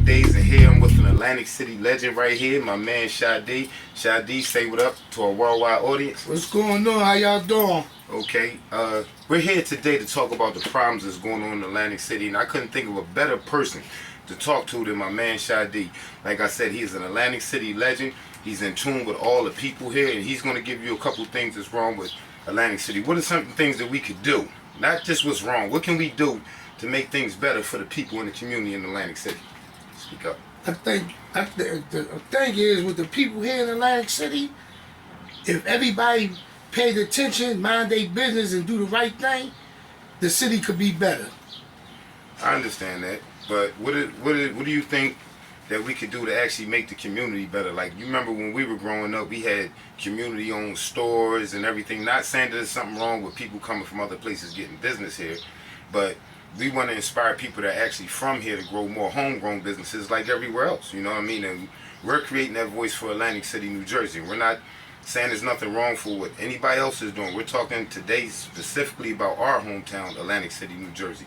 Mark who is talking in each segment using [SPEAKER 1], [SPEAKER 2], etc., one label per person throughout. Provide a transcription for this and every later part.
[SPEAKER 1] days ahead. I'm with an Atlantic City legend right here, my man Shaddiy. Shaddiy, say what up to our worldwide audience.
[SPEAKER 2] What's going on? How y'all doing?
[SPEAKER 1] Okay, we're here today to talk about the problems that's going on in Atlantic City, and I couldn't think of a better person to talk to than my man Shaddiy. Like I said, he is an Atlantic City legend. He's in tune with all the people here, and he's going to give you a couple things that's wrong with Atlantic City. What are some things that we could do? Not just what's wrong. What can we do to make things better for the people in the community in Atlantic City? Speak up.
[SPEAKER 2] I think the thing is with the people here in Atlantic City, if everybody paid attention, mind their business, and do the right thing, the city could be better.
[SPEAKER 1] I understand that, but what do you think that we could do to actually make the community better? Like, you remember when we were growing up, we had community-owned stores and everything. Not saying that there's something wrong with people coming from other places getting business here, but we want to inspire people that are actually from here to grow more homegrown businesses like everywhere else. You know what I mean? And we're creating that voice for Atlantic City, New Jersey. We're not saying there's nothing wrong for what anybody else is doing. We're talking today specifically about our hometown, Atlantic City, New Jersey.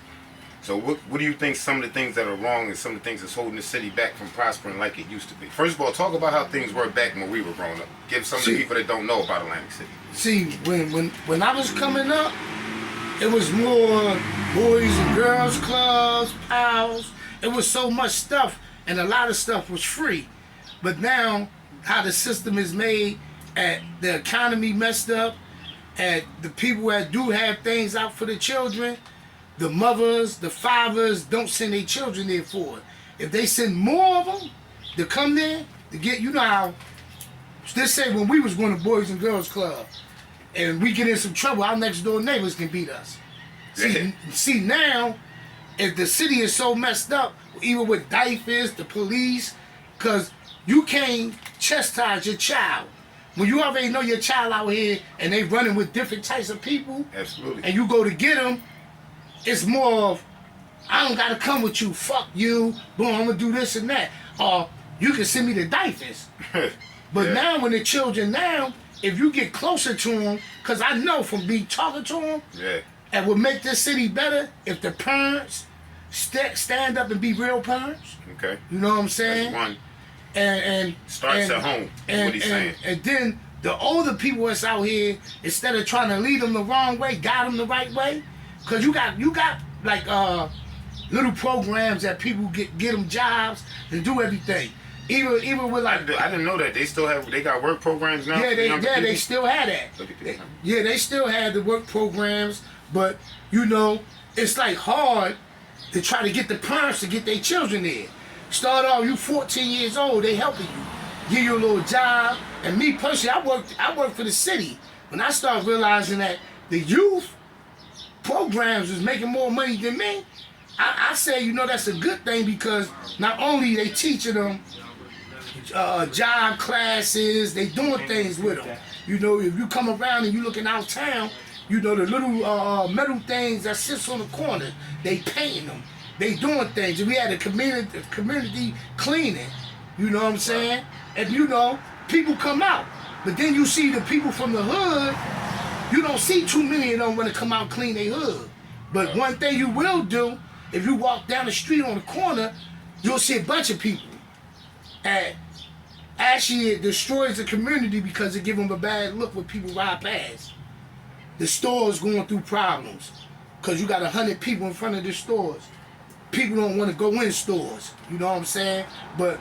[SPEAKER 1] So what do you think some of the things that are wrong and some of the things that's holding the city back from prospering like it used to be? First of all, talk about how things were back when we were growing up. Give some of the people that don't know about Atlantic City.
[SPEAKER 2] See, when I was coming up, it was more boys and girls clubs, pals. It was so much stuff, and a lot of stuff was free. But now, how the system is made, the economy messed up, and the people that do have things out for the children, the mothers, the fathers don't send their children there for it. If they send more of them to come there to get, you know how, let's say when we was going to Boys and Girls Club and we get in some trouble, our next door neighbors can beat us. See now, if the city is so messed up, even with diapers, the police, because you can't chastise your child. When you already know your child out here and they running with different types of people,
[SPEAKER 1] absolutely,
[SPEAKER 2] and you go to get them, it's more of, I don't gotta come with you, fuck you, boom, I'm gonna do this and that. Or you can send me the diapers. But now when the children now, if you get closer to them, because I know from me talking to them, and would make this city better if the parents stand up and be real parents.
[SPEAKER 1] Okay.
[SPEAKER 2] You know what I'm saying?
[SPEAKER 1] That's one.
[SPEAKER 2] And
[SPEAKER 1] starts at home, is what he's saying.
[SPEAKER 2] And then the older people that's out here, instead of trying to lead them the wrong way, guide them the right way. Cause you got like little programs that people get them jobs and do everything. Even with like
[SPEAKER 1] I didn't know that they got work programs now.
[SPEAKER 2] Yeah, they still had that. Yeah, they still had the work programs, but you know it's like hard to try to get the parents to get their children there. Start off, you 14 years old, they helping you, give you a little job. And me personally, I worked for the city. When I started realizing that the youth programs was making more money than me, I say, you know, that's a good thing, because not only they teaching them job classes, they doing things with them. You know, if you come around and you looking out town, you know, the little metal things that sits on the corner, they painting them, they doing things. And we had a community cleaning, you know what I'm saying? And you know, people come out, but then you see the people from the hood. You don't see too many of them want to come out and clean their hood. But one thing you will do, if you walk down the street on the corner, you'll see a bunch of people. And actually it destroys the community because it gives them a bad look when people ride past. The store's going through problems because you got 100 people in front of the stores. People don't want to go in stores, you know what I'm saying? But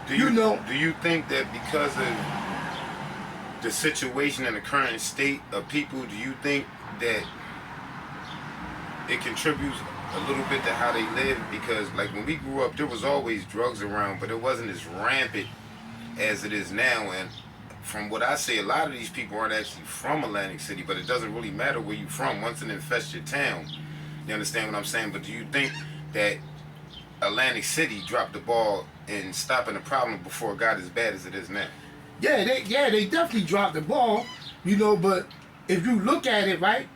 [SPEAKER 1] do you think that because of the situation and the current state of people, do you think that it contributes a little bit to how they live? Because like when we grew up, there was always drugs around, but it wasn't as rampant as it is now. And from what I say, a lot of these people aren't actually from Atlantic City, but it doesn't really matter where you're from once it infests your town. You understand what I'm saying? But do you think that Atlantic City dropped the ball in stopping the problem before it got as bad as it is now?
[SPEAKER 2] Yeah, they definitely dropped the ball, you know, but if you look at it, right,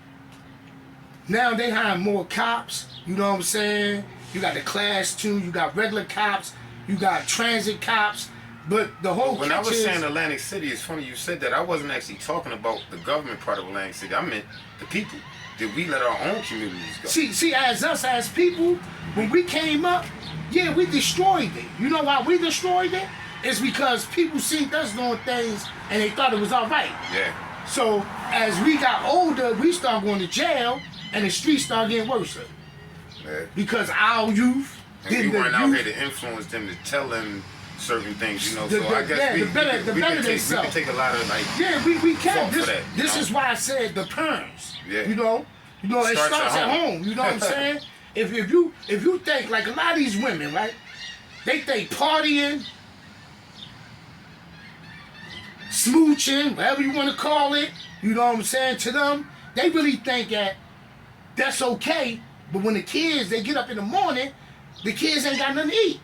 [SPEAKER 2] now they hire more cops, you know what I'm saying? You got the class 2, you got regular cops, you got transit cops, but the whole
[SPEAKER 1] When I was saying Atlantic City, it's funny you said that. I wasn't actually talking about the government part of Atlantic City. I meant the people. did we let our own communities go?
[SPEAKER 2] See, as people, when we came up, yeah, we destroyed it. You know why we destroyed it? It's because people seen us doing things and they thought it was all right.
[SPEAKER 1] Yeah.
[SPEAKER 2] So as we got older, we started going to jail and the streets started getting worse.
[SPEAKER 1] Yeah.
[SPEAKER 2] Because our youth
[SPEAKER 1] and we weren't out here to influence them, to tell them certain things, you know. So I guess we can take a lot of like.
[SPEAKER 2] Yeah, we can. This
[SPEAKER 1] know?
[SPEAKER 2] is why I said the parents.
[SPEAKER 1] Yeah.
[SPEAKER 2] You know, it starts at home. You know what I'm saying? If you think like a lot of these women, right? They think partying, smooching, whatever you want to call it. You know what I'm saying? To them, they really think that that's okay. But when the kids, they get up in the morning, the kids ain't got nothing to eat.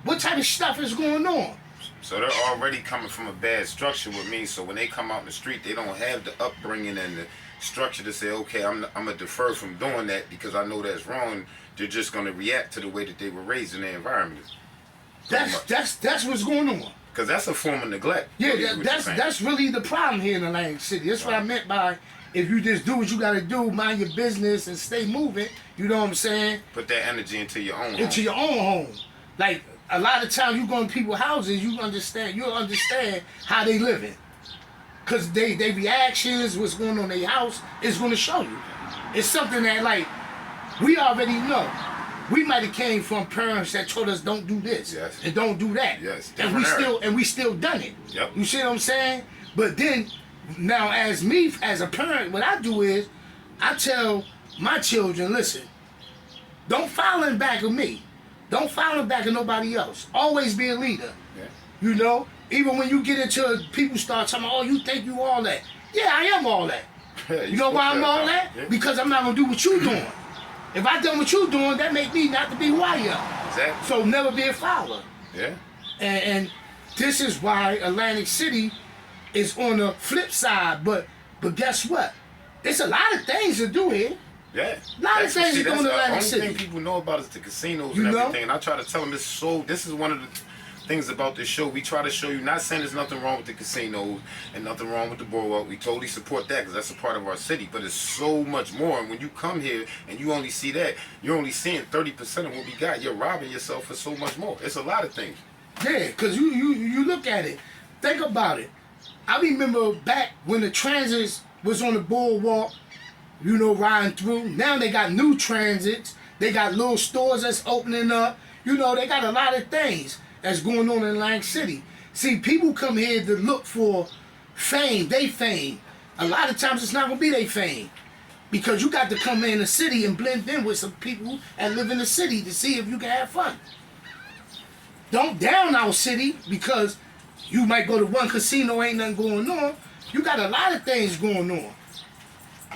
[SPEAKER 2] What type of stuff is going on?
[SPEAKER 1] So they're already coming from a bad structure with me. So when they come out in the street, they don't have the upbringing and the structure to say, okay, I'm gonna defer from doing that because I know that's wrong. They're just gonna react to the way that they were raised in their environment.
[SPEAKER 2] That's what's going on.
[SPEAKER 1] Because that's a form of neglect.
[SPEAKER 2] Yeah, that's really the problem here in Atlantic City. That's what I meant by if you just do what you gotta do, mind your business and stay moving. You know what I'm saying?
[SPEAKER 1] Put that energy into your own home.
[SPEAKER 2] Into your own home. Like a lot of times you go in people's houses, you'll understand how they living. Cause they reactions, what's going on in their house is gonna show you. It's something that like we already know. We might have came from parents that told us don't do this and don't do that.
[SPEAKER 1] Yes.
[SPEAKER 2] And we still done it.
[SPEAKER 1] Yep.
[SPEAKER 2] You see what I'm saying? But then now as a parent, what I do is I tell my children, listen, don't follow in back of me. Don't follow in back of nobody else. Always be a leader.
[SPEAKER 1] Yeah.
[SPEAKER 2] You know? Even when you get into people start talking, oh, you think you all that. Yeah, I am all that. You know why I'm all that? Yeah. Because I'm not gonna do what you doing. If I done what you doing, that make me not to be who I am.
[SPEAKER 1] Exactly.
[SPEAKER 2] So never be a follower.
[SPEAKER 1] Yeah.
[SPEAKER 2] And this is why Atlantic City is on the flip side. But guess what? There's a lot of things to do here.
[SPEAKER 1] Yeah.
[SPEAKER 2] A lot of things to do in Atlantic City.
[SPEAKER 1] The only thing people know about is the casinos and everything. And I try to tell them this is one of the things about this show. We try to show you, not saying there's nothing wrong with the casinos and nothing wrong with the boardwalk. We totally support that because that's a part of our city. But it's so much more. And when you come here and you only see that, you're only seeing 30% of what we got. You're robbing yourself for so much more. It's a lot of things.
[SPEAKER 2] Yeah, because you look at it. Think about it. I remember back when the transits was on the boardwalk, you know, riding through. Now they got new transits. They got little stores that's opening up. You know, they got a lot of things that's going on in Atlantic City. See, people come here to look for fame, they fame. A lot of times it's not going to be their fame. Because you got to come in the city and blend in with some people that live in the city to see if you can have fun. Don't down our city because you might go to one casino, ain't nothing going on. You got a lot of things going on.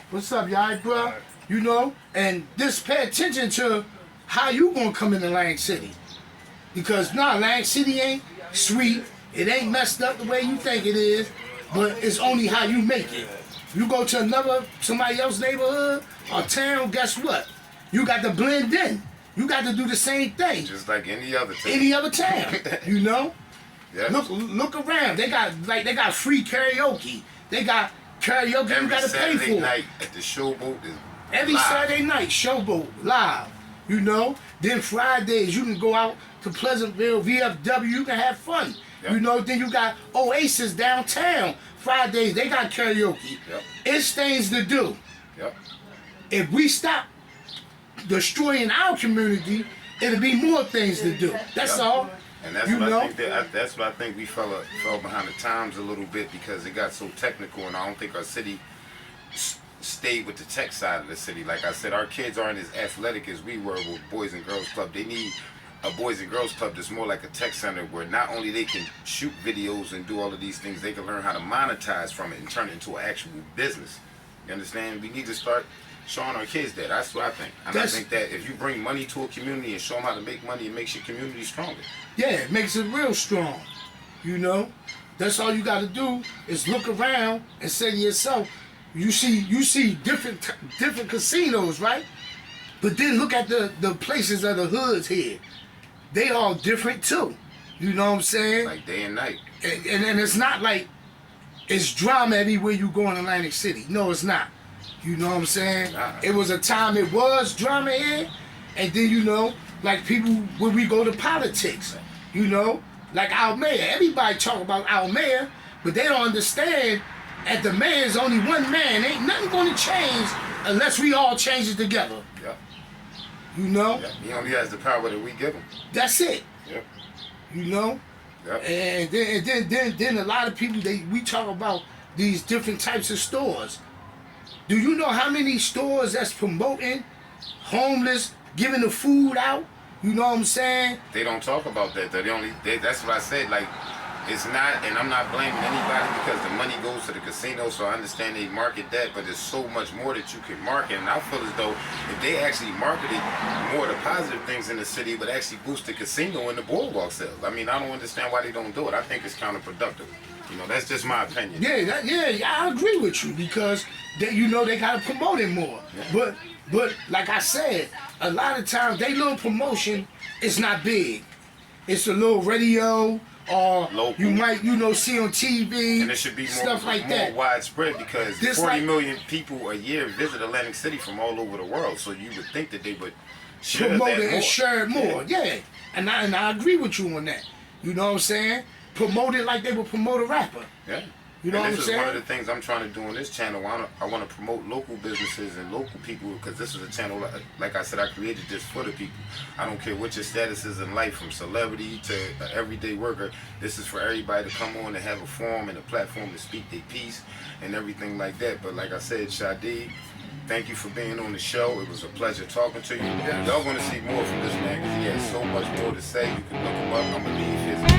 [SPEAKER 2] What's up, y'all, bro? You know, and just pay attention to how you gonna come in Atlantic City. Because Atlantic City ain't sweet. It ain't messed up the way you think it is, but it's only how you make it. You go to somebody else's neighborhood or town, guess what? You got to blend in. You got to do the same thing.
[SPEAKER 1] Just like any other town.
[SPEAKER 2] Any other town, you know?
[SPEAKER 1] Yeah.
[SPEAKER 2] Look around. They got free karaoke. They got karaoke
[SPEAKER 1] every
[SPEAKER 2] you got to pay for.
[SPEAKER 1] Saturday night at the Showboat is
[SPEAKER 2] every
[SPEAKER 1] live.
[SPEAKER 2] Saturday night, Showboat, live. You know? Then Fridays, you can go out to Pleasantville, VFW, you can have fun. Yep. You know, then you got Oasis downtown. Fridays, they got karaoke.
[SPEAKER 1] Yep.
[SPEAKER 2] It's things to do.
[SPEAKER 1] Yep.
[SPEAKER 2] If we stop destroying our community, it'll be more things to do. That's all.
[SPEAKER 1] And that's what I think we fell behind the times a little bit because it got so technical, and I don't think our city stayed with the tech side of the city. Like I said, our kids aren't as athletic as we were with Boys and Girls Club. They need a Boys and Girls Club that's more like a tech center where not only they can shoot videos and do all of these things, they can learn how to monetize from it and turn it into an actual business. You understand? We need to start showing our kids that. That's what I think. And I think that if you bring money to a community and show them how to make money, it makes your community stronger. Yeah, it makes it real strong. You know? That's all you got to do is look around and say to yourself, you see different casinos, right? But then look at the places of the hoods here. They all different too. You know what I'm saying? Like day and night. And it's not like it's drama everywhere you go in Atlantic City. No, it's not.
[SPEAKER 2] You know what I'm saying?
[SPEAKER 1] Nah.
[SPEAKER 2] It was a time it was drama here, and then like people when we go to politics, like our mayor. Everybody talk about our mayor, but they don't understand. At the mayor's only one man. Ain't nothing going to change unless we all change it together.
[SPEAKER 1] Yep.
[SPEAKER 2] Yep.
[SPEAKER 1] He only has the power that we give him.
[SPEAKER 2] That's it.
[SPEAKER 1] Yep.
[SPEAKER 2] Yep. And then a lot of people we talk about these different types of stores. Do you know how many stores that's promoting homeless, giving the food out? You know what I'm saying?
[SPEAKER 1] They don't talk about that. That's what I said. Like, it's not, and I'm not blaming anybody because the money goes to the casino, so I understand they market that, but there's so much more that you can market, and I feel as though if they actually marketed more of the positive things in the city, it would actually boost the casino and the boardwalk sales. I mean, I don't understand why they don't do it. I think it's counterproductive. That's just my opinion.
[SPEAKER 2] Yeah, I agree with you because they gotta promote it more. Yeah. But like I said, a lot of times they little promotion is not big. It's a little radio or local. You might see on TV.
[SPEAKER 1] And it should be
[SPEAKER 2] stuff
[SPEAKER 1] more widespread because
[SPEAKER 2] this
[SPEAKER 1] 40 million people a year visit Atlantic City from all over the world. So you would think that they would
[SPEAKER 2] promote it and share it more. Yeah. And I agree with you on that. You know what I'm saying? Promote it like they would promote a rapper.
[SPEAKER 1] Yeah.
[SPEAKER 2] You know what I'm saying?
[SPEAKER 1] This is one of the things I'm trying to do on this channel. I want to promote local businesses and local people because this is a channel, like I said, I created this for the people. I don't care what your status is in life, from celebrity to an everyday worker. This is for everybody to come on and have a forum and a platform to speak their piece and everything like that. But like I said, Shaddiy, thank you for being on the show. It was a pleasure talking to you. Y'all going to see more from this man because he has so much more to say. You can look him up. I'm going to leave his